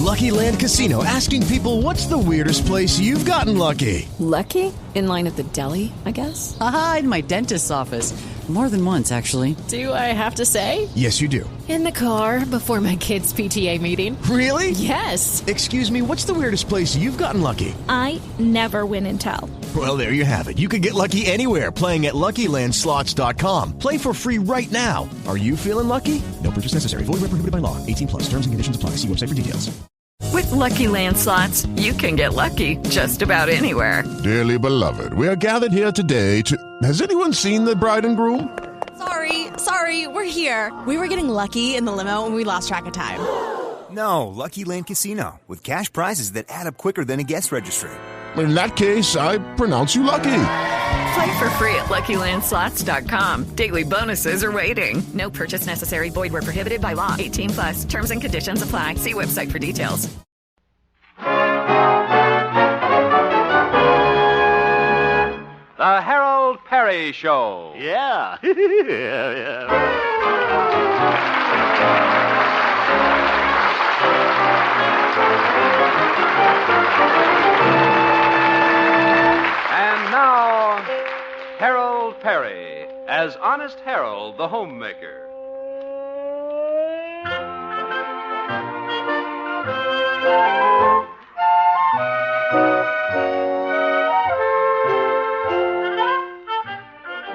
Lucky Land Casino, asking people, what's the weirdest place you've gotten lucky? Lucky? In line at the deli, I guess? Aha, in my dentist's office. More than once, actually. Do I have to say? Yes, you do. In the car before my kids' PTA meeting. Really? Yes. Excuse me, what's the weirdest place you've gotten lucky? I never win and tell. Well, there you have it. You can get lucky anywhere, playing at LuckyLandSlots.com. Play for free right now. Are you feeling lucky? No purchase necessary. Void where prohibited by law. 18 plus. Terms and conditions apply. See website for details. With Lucky Land Slots, you can get lucky just about anywhere. Dearly beloved, we are gathered here today to... Has anyone seen the bride and groom? Sorry, we're here. We were getting lucky in the limo and we lost track of time. No, Lucky Land Casino, with cash prizes that add up quicker than a guest registry. In that case, I pronounce you lucky. Play for free at LuckyLandSlots.com. Daily bonuses are waiting. No purchase necessary. Void where prohibited by law. 18 plus. Terms and conditions apply. See website for details. The Harold Peary Show. Yeah. And now, Harold Peary as Honest Harold the Homemaker.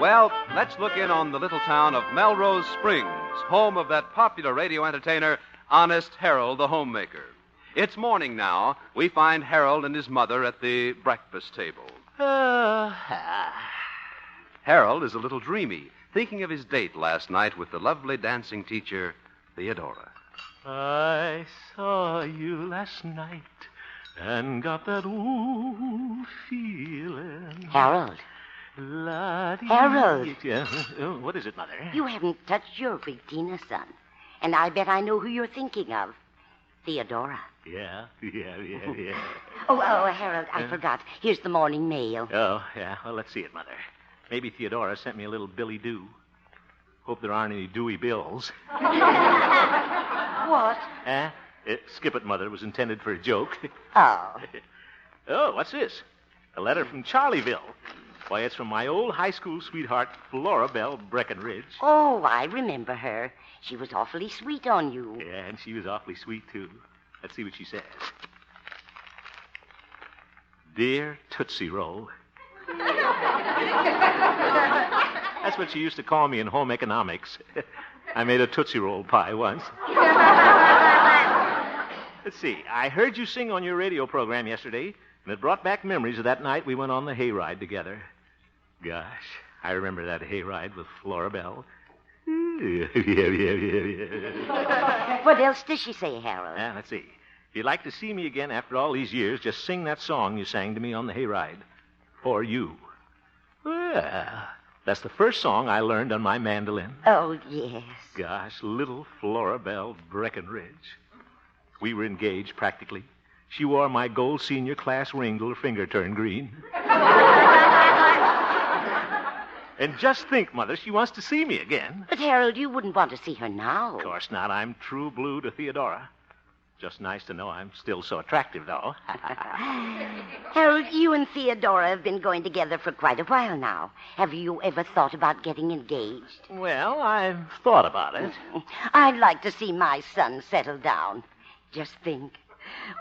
Well, let's look in on the little town of Melrose Springs, home of that popular radio entertainer, Honest Harold the Homemaker. It's morning now. We find Harold and his mother at the breakfast table. Harold is a little dreamy, thinking of his date last night with the lovely dancing teacher, Theodora. I saw you last night and got that ooh feeling. Harold. Harold. What is it, Mother? You haven't touched your big Tina, son. And I bet I know who you're thinking of. Theodora. Yeah. Oh, Harold, I forgot. Here's the morning mail. Oh, yeah. Well, let's see it, Mother. Maybe Theodora sent me a little Billy Doo. Hope there aren't any Dewey bills. What? Skip it, Mother. It was intended for a joke. Oh. Oh, what's this? A letter from Charlieville. Why, it's from my old high school sweetheart, Flora Belle Breckenridge. Oh, I remember her. She was awfully sweet on you. Yeah, and she was awfully sweet, too. Let's see what she says. Dear Tootsie Roll. That's what she used to call me in home economics. I made a Tootsie Roll pie once. Let's see. I heard you sing on your radio program yesterday, and it brought back memories of that night we went on the hayride together. Gosh, I remember that hayride with Flora Belle. What else does she say, Harold? Let's see. If you'd like to see me again after all these years, just sing that song you sang to me on the hayride. For you. Well, that's the first song I learned on my mandolin. Oh, yes. Gosh, little Flora Belle Breckenridge. We were engaged, practically. She wore my gold senior class ring till her finger turned green. And just think, Mother, she wants to see me again. But, Harold, you wouldn't want to see her now. Of course not. I'm true blue to Theodora. Just nice to know I'm still so attractive, though. Harold, you and Theodora have been going together for quite a while now. Have you ever thought about getting engaged? Well, I've thought about it. I'd like to see my son settle down. Just think.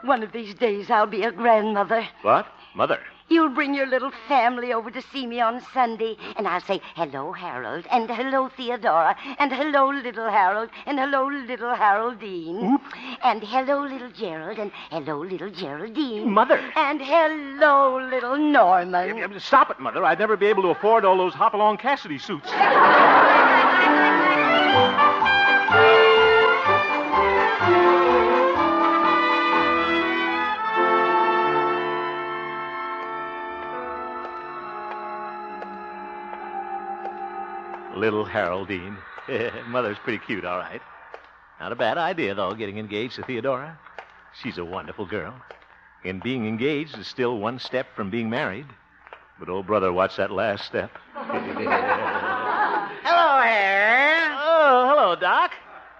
One of these days I'll be a grandmother. What? Mother? You'll bring your little family over to see me on Sunday, and I'll say, hello, Harold, and hello, Theodora, and hello, little Harold, and hello, little Haroldine. Oop. And hello, little Gerald, and hello, little Geraldine. Mother. And hello, little Norman. Stop it, Mother. I'd never be able to afford all those Hopalong Cassidy suits. Little Haroldine. Mother's pretty cute, all right. Not a bad idea, though, getting engaged to Theodora. She's a wonderful girl. And being engaged is still one step from being married. But, old brother, watch that last step. Hello, Harold. Oh, hello, Doc.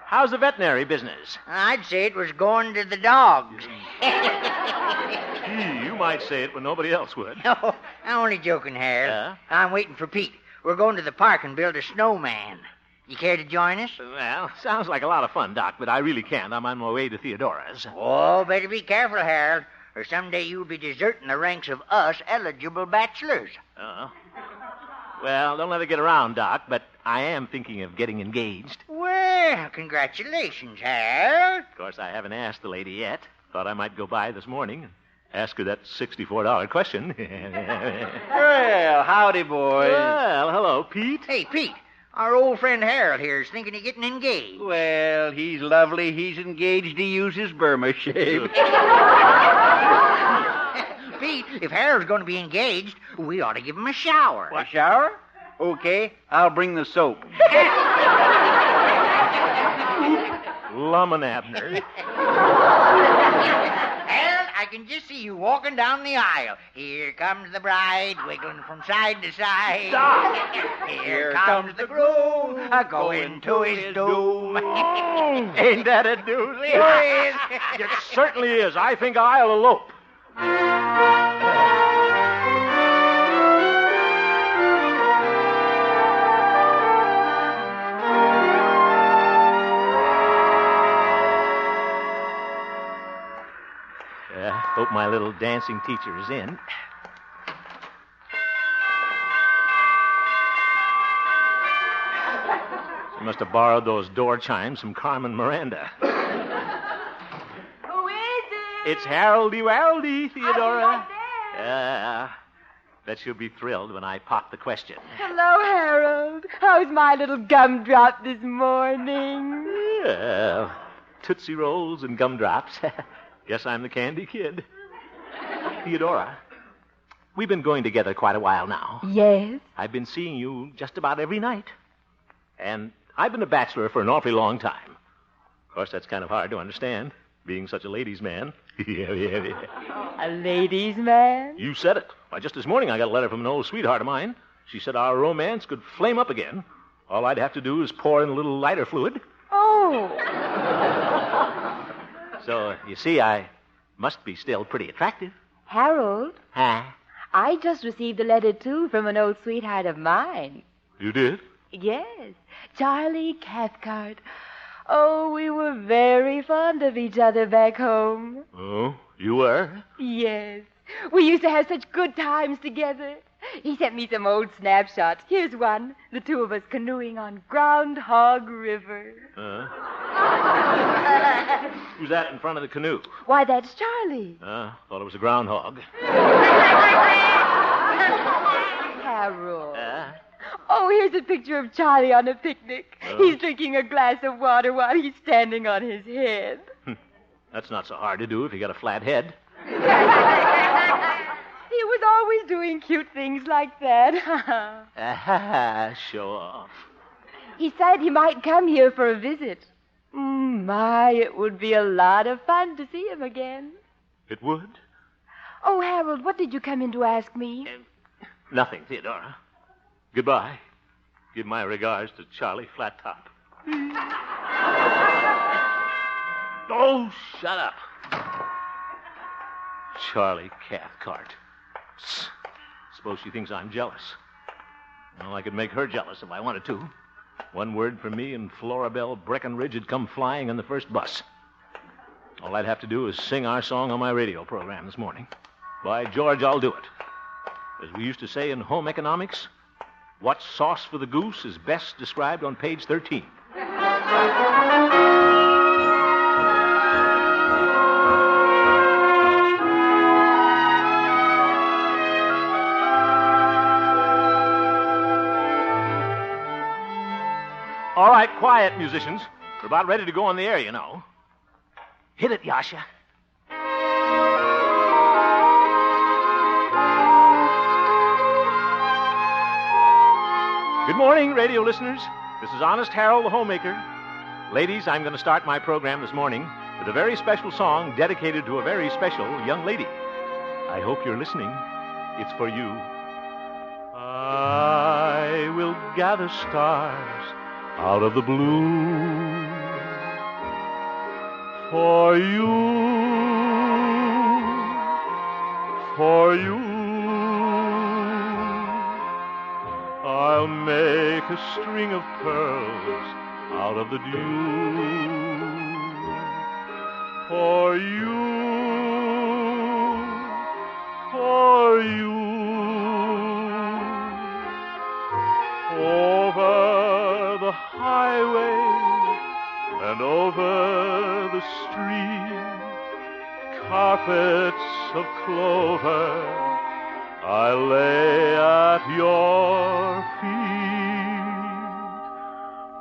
how's the veterinary business? I'd say it was going to the dogs. Gee, you might say it when nobody else would. No, I'm only joking, Harold. Yeah? I'm waiting for Pete. We're going to the park and build a snowman. You care to join us? Well, sounds like a lot of fun, Doc, but I really can't. I'm on my way to Theodora's. Oh, better be careful, Harold, or someday you'll be deserting the ranks of us eligible bachelors. Oh. Well, don't let it get around, Doc, but I am thinking of getting engaged. Well, congratulations, Harold. Of course, I haven't asked the lady yet. Thought I might go by this morning and ask her that $64 question. Well, howdy, boys. Well, hello, Pete. Hey, Pete, our old friend Harold here is thinking of getting engaged. Well, he's lovely. He's engaged to use his Burma shave. Pete, if Harold's going to be engaged, we ought to give him a shower. A shower? Okay, I'll bring the soap. Lummin' Abner. Harold, I can just see you walking down the aisle. Here comes the bride, wiggling from side to side. Stop. Here comes the groom, going to his doom. Ain't that a doozy? It certainly is. I think I'll elope. Hope my little dancing teacher is in. She must have borrowed those door chimes from Carmen Miranda. Who is it? It's Haroldy Waroldy, Theodora. Right Bet she'll be thrilled when I pop the question. Hello, Harold. How's my little gumdrop this morning? Well, Tootsie Rolls and gumdrops. Guess I'm the candy kid. Theodora, we've been going together quite a while now. Yes? I've been seeing you just about every night. And I've been a bachelor for an awfully long time. Of course, that's kind of hard to understand, being such a ladies' man. A ladies' man? You said it. Why, just this morning I got a letter from an old sweetheart of mine. She said our romance could flame up again. All I'd have to do is pour in a little lighter fluid. Oh. So, you see, I must be still pretty attractive. Harold? Huh? I just received a letter, too, from an old sweetheart of mine. You did? Yes, Charlie Cathcart. Oh, we were very fond of each other back home. Oh, you were? Yes. We used to have such good times together. He sent me some old snapshots. Here's one. The two of us canoeing on Groundhog River. Who's that in front of the canoe? Why, that's Charlie. Thought it was a groundhog. Harold. Oh, here's a picture of Charlie on a picnic. He's drinking a glass of water while he's standing on his head. That's not so hard to do if you got a flat head. He was always doing cute things like that. Show off. He said he might come here for a visit. My, it would be a lot of fun to see him again. It would? Oh, Harold, what did you come in to ask me? Nothing, Theodora. Goodbye. Give my regards to Charlie Flattop. Oh, shut up. Charlie Cathcart. Suppose she thinks I'm jealous. Well, I could make her jealous if I wanted to. One word from me and Florabelle Breckenridge would come flying on the first bus. All I'd have to do is sing our song on my radio program this morning. By George, I'll do it. As we used to say in home economics, what's sauce for the goose is best described on page 13. All right, quiet, musicians. We're about ready to go on the air, you know. Hit it, Yasha. Good morning, radio listeners. This is Honest Harold, the Homemaker. Ladies, I'm going to start my program this morning with a very special song dedicated to a very special young lady. I hope you're listening. It's for you. I will gather stars out of the blue For you, for you, I'll make a string of pearls out of the dew. For you, for you, over the highway and over the street, carpets of clover I lay at your feet.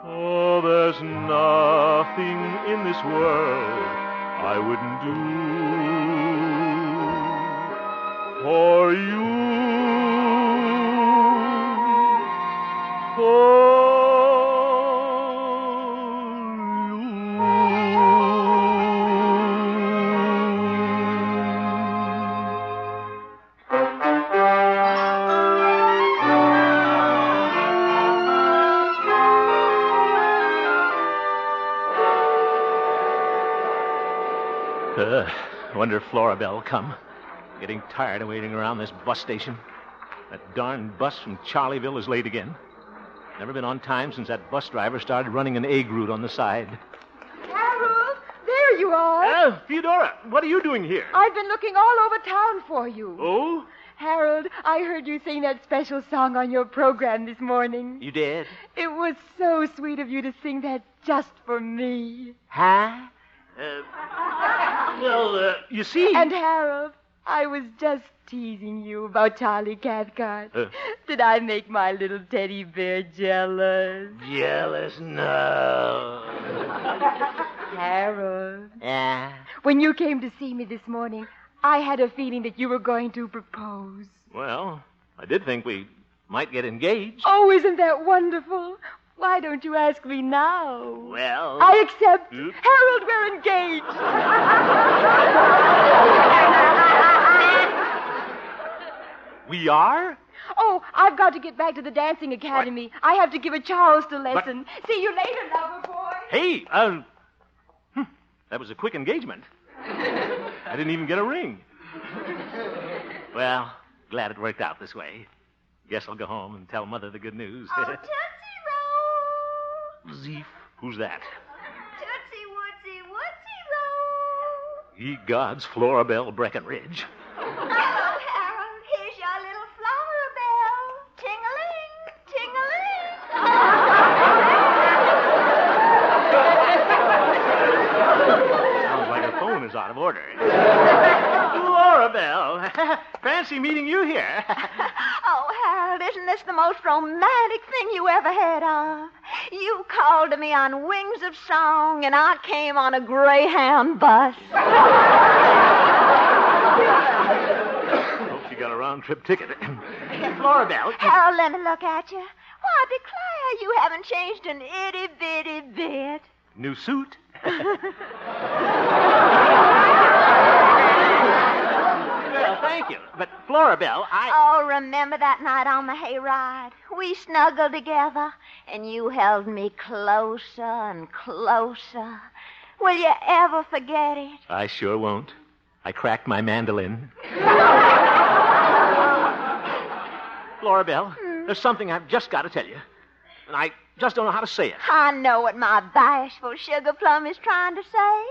Oh, there's nothing in this world I wouldn't do for you, for Wonder if Florabelle will come. Getting tired of waiting around this bus station. That darn bus from Charlieville is late again. Never been on time since that bus driver started running an egg route on the side. Harold, there you are. Theodora, what are you doing here? I've been looking all over town for you. Oh? Harold, I heard you sing that special song on your program this morning. You did? It was so sweet of you to sing that just for me. Huh? You see... And Harold, I was just teasing you about Charlie Cathcart. Did I make my little teddy bear jealous? Jealous? No. Harold. Yeah? When you came to see me this morning, I had a feeling that you were going to propose. Well, I did think we might get engaged. Oh, isn't that wonderful? Why don't you ask me now? Well... I accept. Harold, we're engaged. We are? Oh, I've got to get back to the dancing academy. What? I have to give a Charleston lesson. But... See you later, lover boy. Hey, that was a quick engagement. I didn't even get a ring. Well, glad it worked out this way. Guess I'll go home and tell Mother the good news. Oh, Tootsie Roll! Zeef, who's that? Tootsie Wootsy Wootsy Roll! Ye gods, Florabelle Breckenridge. Hello, Harold. Here's your little Florabelle. Ting-a-ling, ting-a-ling. Sounds like her phone is out of order. Florabelle, fancy meeting you here. Oh, Harold, isn't this the most romantic thing you ever heard of? You called to me on wings of song, and I came on a Greyhound bus. Hope you got a round-trip ticket. Florabelle. Harold, let me look at you. Why, declare you haven't changed an itty-bitty bit. New suit? Well, thank you. But, Florabelle, Oh, remember that night on the hayride? We snuggled together, and you held me closer and closer. Will you ever forget it? I sure won't. I cracked my mandolin. Florabelle, there's something I've just got to tell you. And I just don't know how to say it. I know what my bashful sugar plum is trying to say.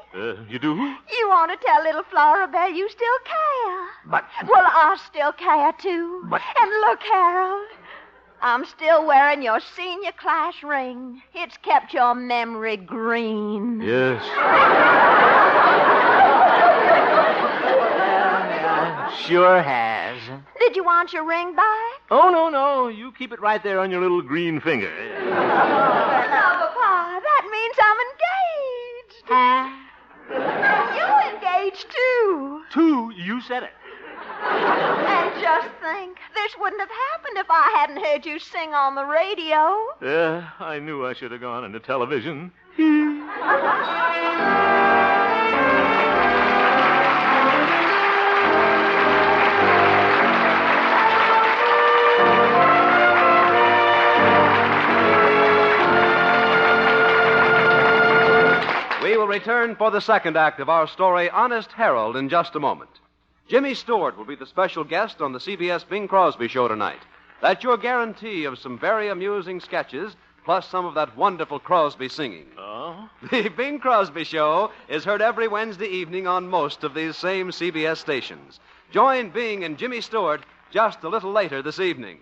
You do? You want to tell little Florabelle you still care. But... Well, I still care, too. But... And look, Harold, I'm still wearing your senior class ring. It's kept your memory green. Yes. Sure has. Did you want your ring back? Oh, no. You keep it right there on your little green finger. No, Papa, that means I'm engaged. You're engaged, too. Too? You said it. And just think, this wouldn't have happened if I hadn't heard you sing on the radio. Yeah, I knew I should have gone into television. We will return return for the second act of our story, Honest Harold, in just a moment. Jimmy Stewart will be the special guest on the CBS Bing Crosby Show tonight. That's your guarantee of some very amusing sketches, plus some of that wonderful Crosby singing. Oh? The Bing Crosby Show is heard every Wednesday evening on most of these same CBS stations. Join Bing and Jimmy Stewart just a little later this evening.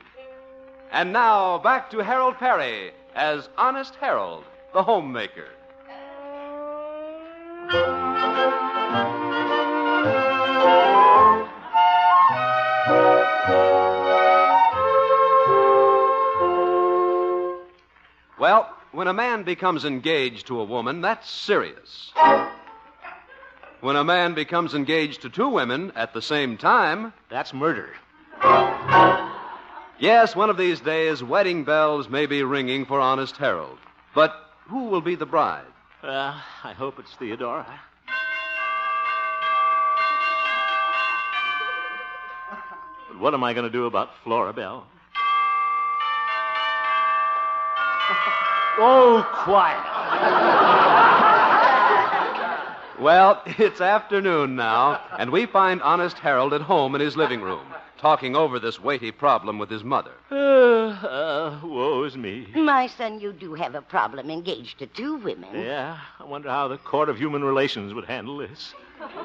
And now, back to Harold Peary as Honest Harold, the Homemaker. Well, when a man becomes engaged to a woman, that's serious. When a man becomes engaged to two women at the same time, that's murder. Yes, one of these days, wedding bells may be ringing for Honest Harold. But who will be the bride? I hope it's Theodora. But what am I going to do about Florabelle? Oh, quiet. Well, it's afternoon now, and we find Honest Harold at home in his living room, talking over this weighty problem with his mother. Woe is me. My son, you do have a problem engaged to two women. Yeah, I wonder how the Court of Human Relations would handle this.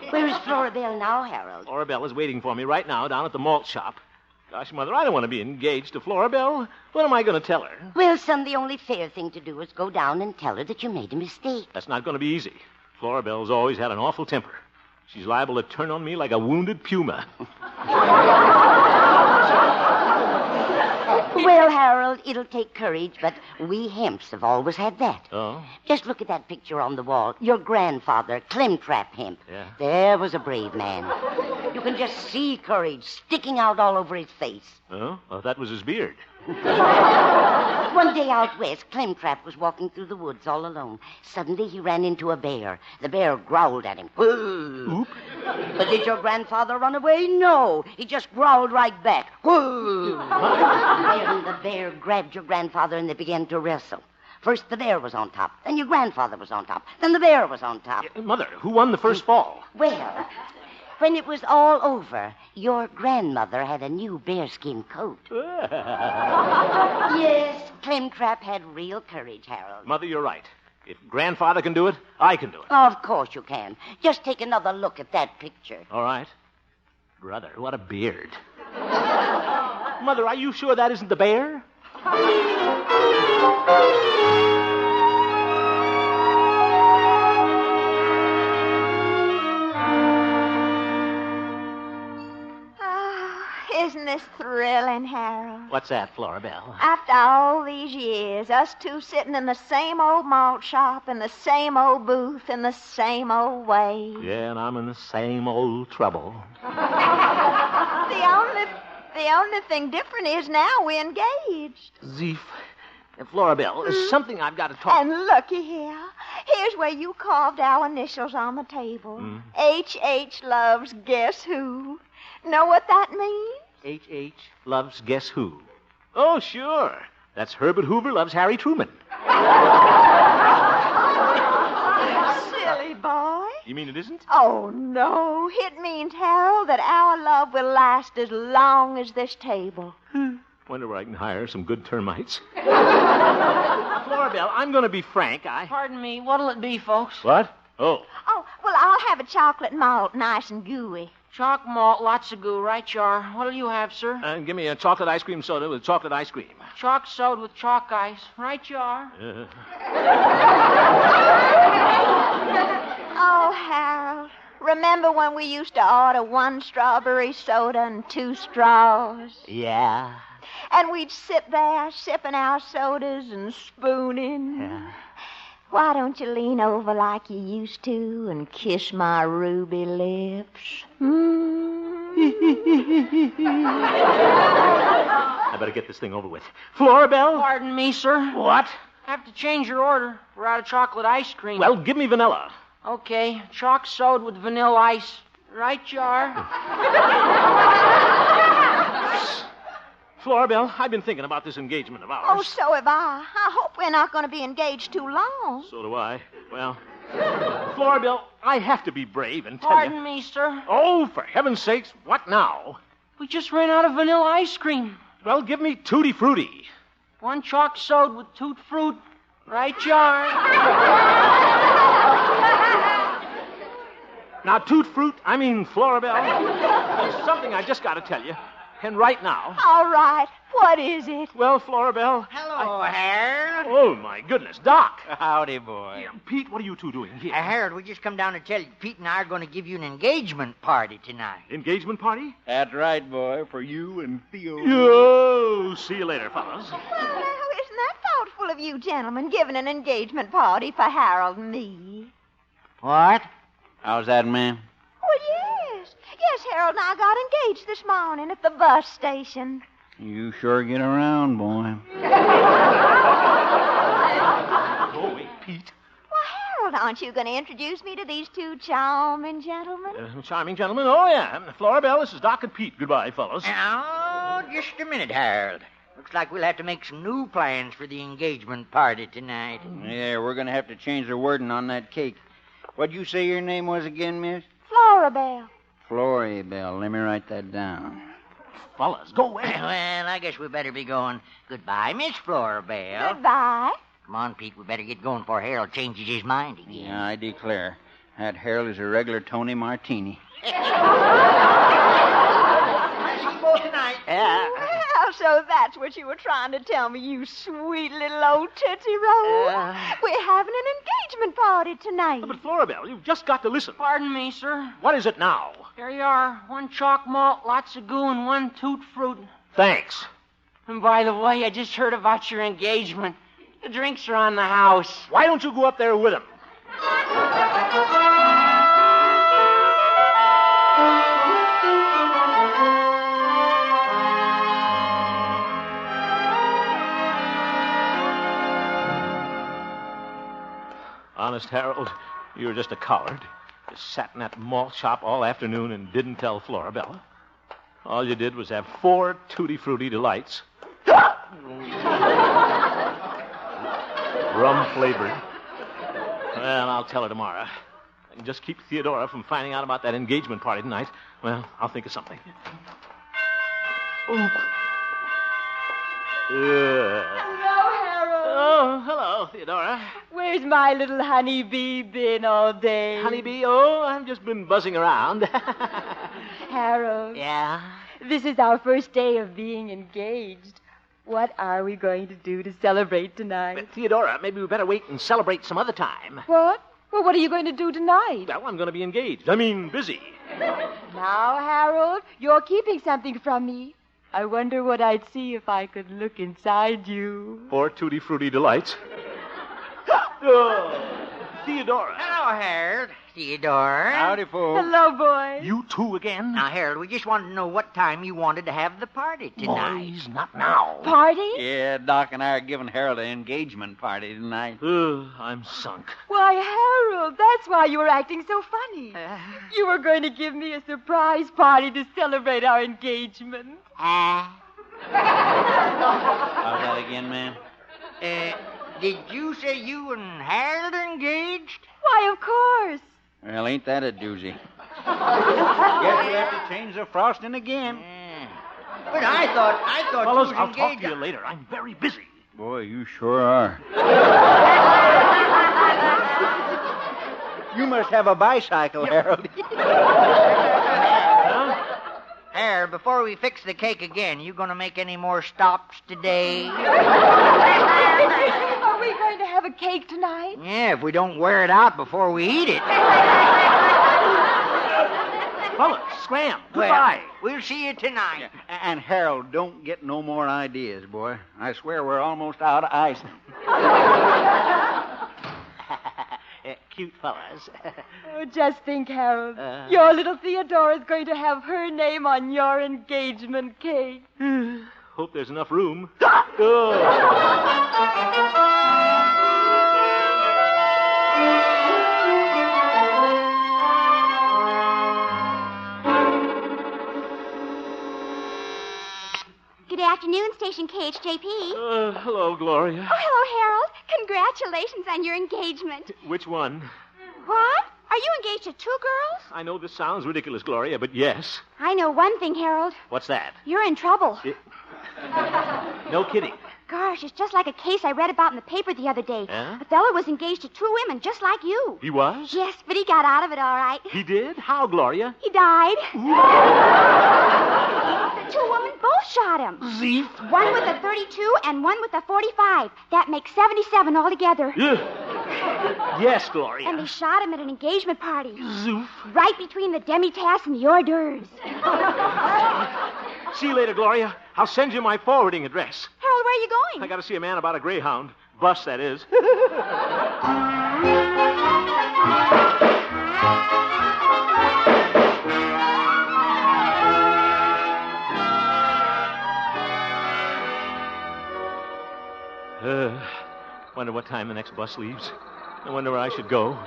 Where is Florabelle now, Harold? Florabelle is waiting for me right now down at the malt shop. Gosh, Mother, I don't want to be engaged to Florabelle. What am I going to tell her? Well, son, the only fair thing to do is go down and tell her that you made a mistake. That's not going to be easy. Florabelle's always had an awful temper. She's liable to turn on me like a wounded puma. Well, Harold, it'll take courage, but we Hemps have always had that. Oh? Just look at that picture on the wall. Your grandfather, Clemtrap Hemp. Yeah. There was a brave man. You can just see courage sticking out all over his face. Oh? Well, that was his beard. One day out west, Clemtrap was walking through the woods all alone. Suddenly, he ran into a bear. The bear growled at him. Oop. But did your grandfather run away? No. He just growled right back. Then the bear grabbed your grandfather and they began to wrestle. First the bear was on top, then your grandfather was on top, then the bear was on top. Mother, who won the first fall? Well, when it was all over, your grandmother had a new bearskin coat. Yes, Clemtrap had real courage, Harold. Mother, you're right. If grandfather can do it, I can do it. Of course you can. Just take another look at that picture. All right. Brother, what a beard. Mother, are you sure that isn't the bear? Isn't this thrilling, Harold? What's that, Florabelle? After all these years, us two sitting in the same old malt shop, in the same old booth, in the same old way. Yeah, and I'm in the same old trouble. The only thing different is now we're engaged. Zeef. Florabelle, there's something I've got to talk... And looky here. Here's where you carved our initials on the table. H.H. loves guess who. Know what that means? H.H. loves guess who? Oh, sure. That's Herbert Hoover loves Harry Truman. Silly boy. You mean it isn't? Oh, no. It means, Harold, that our love will last as long as this table. Wonder where I can hire some good termites. Florabelle, I'm going to be frank. Pardon me. What'll it be, folks? What? Oh. Oh, well, I'll have a chocolate malt, nice and gooey. Chalk malt, lots of goo, right, Char? What'll you have, sir? Give me a chocolate ice cream soda with chocolate ice cream. Chalk soda with chalk ice, right, Char? Oh, Harold, remember when we used to order one strawberry soda and 2 straws? Yeah. And we'd sit there sipping our sodas and spooning. Yeah. Why don't you lean over like you used to and kiss my ruby lips? I better get this thing over with. Florabelle? Pardon me, sir. What? Have to change your order. We're out of chocolate ice cream. Well, give me vanilla. Okay, chalk soda with vanilla ice. Right, Jar? Florabelle, I've been thinking about this engagement of ours. Oh, so have I. I hope we're not going to be engaged too long. So do I. Well, Florabelle, I have to be brave and tell Pardon you. me, sir. Oh, for heaven's sakes, what now? We just ran out of vanilla ice cream. Well, give me Tutti Frutti. 1 chalk soda with toot fruit. Right, John? Now, Toot Fruit, I mean Florabelle, there's something I just got to tell you. And right now. All right. What is it? Well, Florabelle. Hello, Harold. Oh, my goodness. Doc. Howdy, boy. Pete, what are you two doing here? Harold, we just come down to tell you Pete and I are going to give you an engagement party tonight. Engagement party? That's right, boy, for you and Theo. Oh, see you later, fellas. Well, isn't that thoughtful of you gentlemen, giving an engagement party for Harold and me? What? How's that, ma'am? Well, yes. Yes, Harold and I got engaged this morning at the bus station. You sure get around, boy. Oh, wait, Pete. Well, Harold, aren't you going to introduce me to these two charming gentlemen? Charming gentlemen. Oh, yeah. Florabelle, this is Doc and Pete. Goodbye, fellas. Oh, just a minute, Harold. Looks like we'll have to make some new plans for the engagement party tonight. Yeah, we're going to have to change the wording on that cake. What'd you say your name was again, miss? Florabelle. Florabelle. Let me write that down. Fellas, go away. Well, I guess we better be going. Goodbye, Miss Florabelle. Goodbye. Come on, Pete, we better get going before Harold changes his mind again. Yeah, I declare. That Harold is a regular Tony Martini. See you both tonight. Well, so that's what you were trying to tell me, you sweet little old Tootsie Roll. We're having an engagement party tonight. But, Florabelle, you've just got to listen. Pardon me, sir. What is it now? Here you are. 1 chalk malt, lots of goo, and 1 toot fruit. Thanks. And by the way, I just heard about your engagement. The drinks are on the house. Why don't you go up there with him? Honest, Harold, you were just a coward. Just sat in that malt shop all afternoon and didn't tell Florabella. All you did was have 4 Tutti Frutti delights. Rum-flavored. Well, I'll tell her tomorrow. I can just keep Theodora from finding out about that engagement party tonight. Well, I'll think of something. Oh. Hello, Harold. Oh, hello, Theodora. Where's my little honeybee been all day? Honeybee? Oh, I've just been buzzing around. Harold. Yeah? This is our first day of being engaged. What are we going to do to celebrate tonight? But, Theodora, maybe we better wait and celebrate some other time. What? Well, what are you going to do tonight? Well, I'm going to be engaged. I mean, busy. Now, Harold, you're keeping something from me. I wonder what I'd see if I could look inside you. 4 Tutti Frutti delights. Oh, Theodora. Hello, Harold. Theodore. Howdy, folks. Hello, boy. You two again? Now, Harold, we just wanted to know what time you wanted to have the party tonight. Boys, not now. Party? Yeah, Doc and I are giving Harold an engagement party tonight. I'm sunk. Why, Harold, that's why you were acting so funny. You were going to give me a surprise party to celebrate our engagement. How's that again, ma'am? Did you say you and Harold are engaged? Why, of course. Well, ain't that a doozy? Guess we have to change the frosting again. But I thought Fellas, you was I'll engaged. talk to you later. I'm very busy. Boy, you sure are. You must have a bicycle, Harold. Harold, before we fix the cake again, you going to make any more stops today? Are we going to have a cake tonight? Yeah, if we don't wear it out before we eat it. Fellas, scram. Goodbye. Well, we'll see you tonight. And Harold, don't get no more ideas, boy. I swear we're almost out of ice. Cute fellas. Oh, just think, Harold. Your little Theodora's going to have her name on your engagement cake. Hope there's enough room. Good afternoon, Station KHJP. Hello, Gloria. Oh, hello, Harold. Congratulations on your engagement. Which one? What? Are you engaged to two girls? I know this sounds ridiculous, Gloria, but yes. I know one thing, Harold. What's that? You're in trouble. No kidding. Gosh, it's just like a case I read about in the paper the other day. Huh? A fella was engaged to two women, just like you. He was? Yes, but he got out of it all right. He did? How, Gloria? He died. The two women both shot him. Zeef. One with a 32 and one with a 45. That makes 77 altogether. Yes, Gloria. And they shot him at an engagement party. Zoof. Right between the demi-tasse and the hors d'oeuvres. See you later, Gloria. I'll send you my forwarding address. Harold, where are you going? I got to see a man about a Greyhound. Bus, that is. Wonder what time the next bus leaves. I wonder where I should go.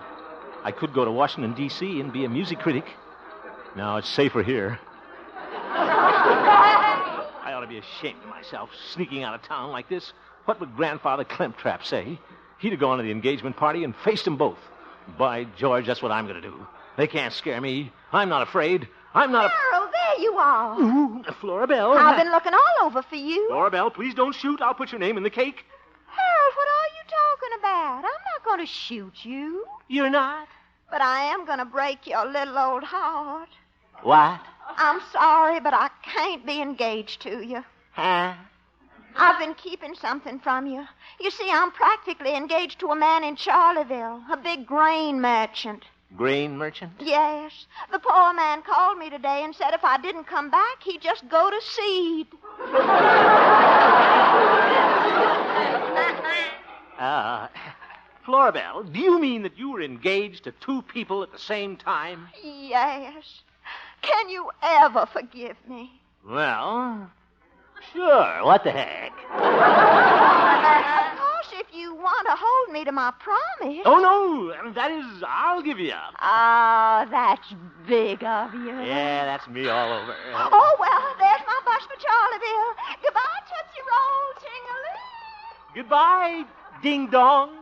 I could go to Washington, D.C. and be a music critic. No, it's safer here. I ought to be ashamed of myself, sneaking out of town like this. What would Grandfather Clemtrap say? He'd have gone to the engagement party and faced them both. By George, that's what I'm going to do. They can't scare me. I'm not afraid. I'm not Harold, there you are. Ooh, Florabelle. I've been looking all over for you. Florabelle, please don't shoot. I'll put your name in the cake. Harold, what are you talking about? I'm not going to shoot you. You're not? But I am going to break your little old heart. What? I'm sorry, but I can't be engaged to you. Huh? I've been keeping something from you. You see, I'm practically engaged to a man in Charleville, a big grain merchant. Grain merchant? Yes. The poor man called me today and said if I didn't come back, he'd just go to seed. Florabelle, do you mean that you were engaged to two people at the same time? Yes. Can you ever forgive me? Well, sure. What the heck? Of course, if you want to hold me to my promise. Oh, no. That is, I'll give you up. Oh, that's big of you. Yeah, that's me all over. Oh, well, there's my bus for Charleville. Goodbye, Tootsie Roll, ting-a-ling. Goodbye, ding-dong.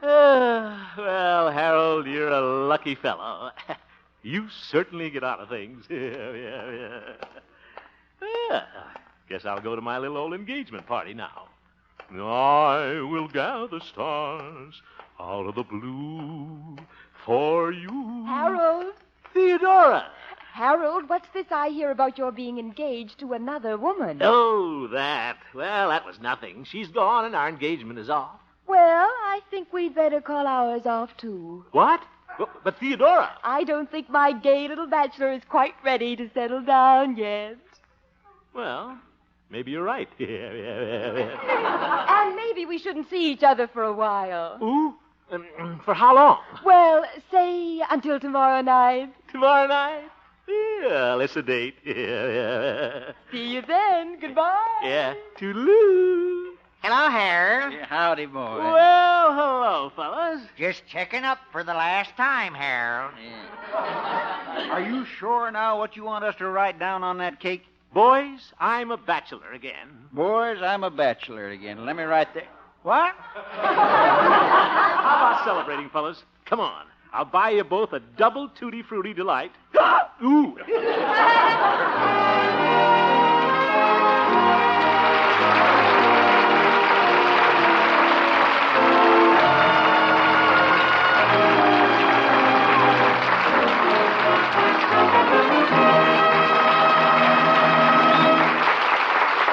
Well, Harold, you're a lucky fellow. You certainly get out of things. Yeah. Guess I'll go to my little old engagement party now. I will gather stars out of the blue for you. Harold? Theodora! Harold, what's this I hear about your being engaged to another woman? Oh, that. Well, that was nothing. She's gone and our engagement is off. Well, I think we'd better call ours off, too. What? But Theodora... I don't think my gay little bachelor is quite ready to settle down yet. Well, maybe you're right. And maybe we shouldn't see each other for a while. Ooh? For how long? Well, say until tomorrow night. Tomorrow night? Yeah, it's a date. See you then. Goodbye. Yeah. Toodaloo. Hello, Harold. Yeah, howdy, boy. Well, hello, fellas. Just checking up for the last time, Harold. Yeah. Are you sure now what you want us to write down on that cake? Boys, I'm a bachelor again. Boys, I'm a bachelor again. Let me write that. What? How about celebrating, fellas? Come on. I'll buy you both a double Tutti Frutti delight. Ooh.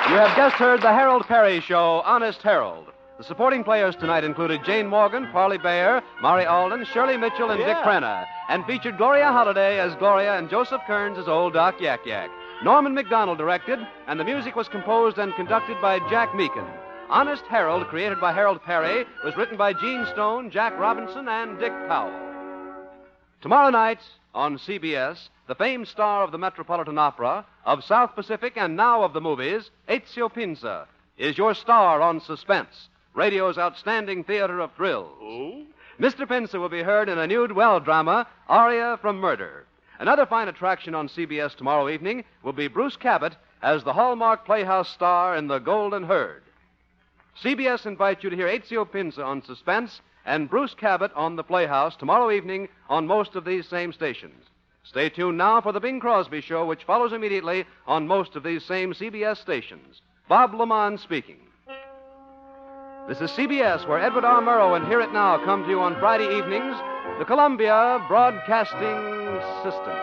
You have just heard the Harold Peary Show, Honest Harold. The supporting players tonight included Jane Morgan, Parley Bayer, Maury Alden, Shirley Mitchell, and Dick Crenna, and featured Gloria Holliday as Gloria and Joseph Kearns as Old Doc Yak Yak. Norman McDonald directed, and the music was composed and conducted by Jack Meakin. Honest Harold, created by Harold Peary, was written by Gene Stone, Jack Robinson, and Dick Powell. Tomorrow night on CBS, the famed star of the Metropolitan Opera, of South Pacific, and now of the movies, Ezio Pinza, is your star on Suspense, radio's outstanding theater of thrills. Oh? Mr. Pinza will be heard in a new dwell drama, Aria from Murder. Another fine attraction on CBS tomorrow evening will be Bruce Cabot as the Hallmark Playhouse star in The Golden Herd. CBS invites you to hear Ezio Pinza on Suspense and Bruce Cabot on the Playhouse tomorrow evening on most of these same stations. Stay tuned now for the Bing Crosby Show, which follows immediately on most of these same CBS stations. Bob Lamont speaking. This is CBS, where Edward R. Murrow and Hear It Now come to you on Friday evenings, the Columbia Broadcasting System.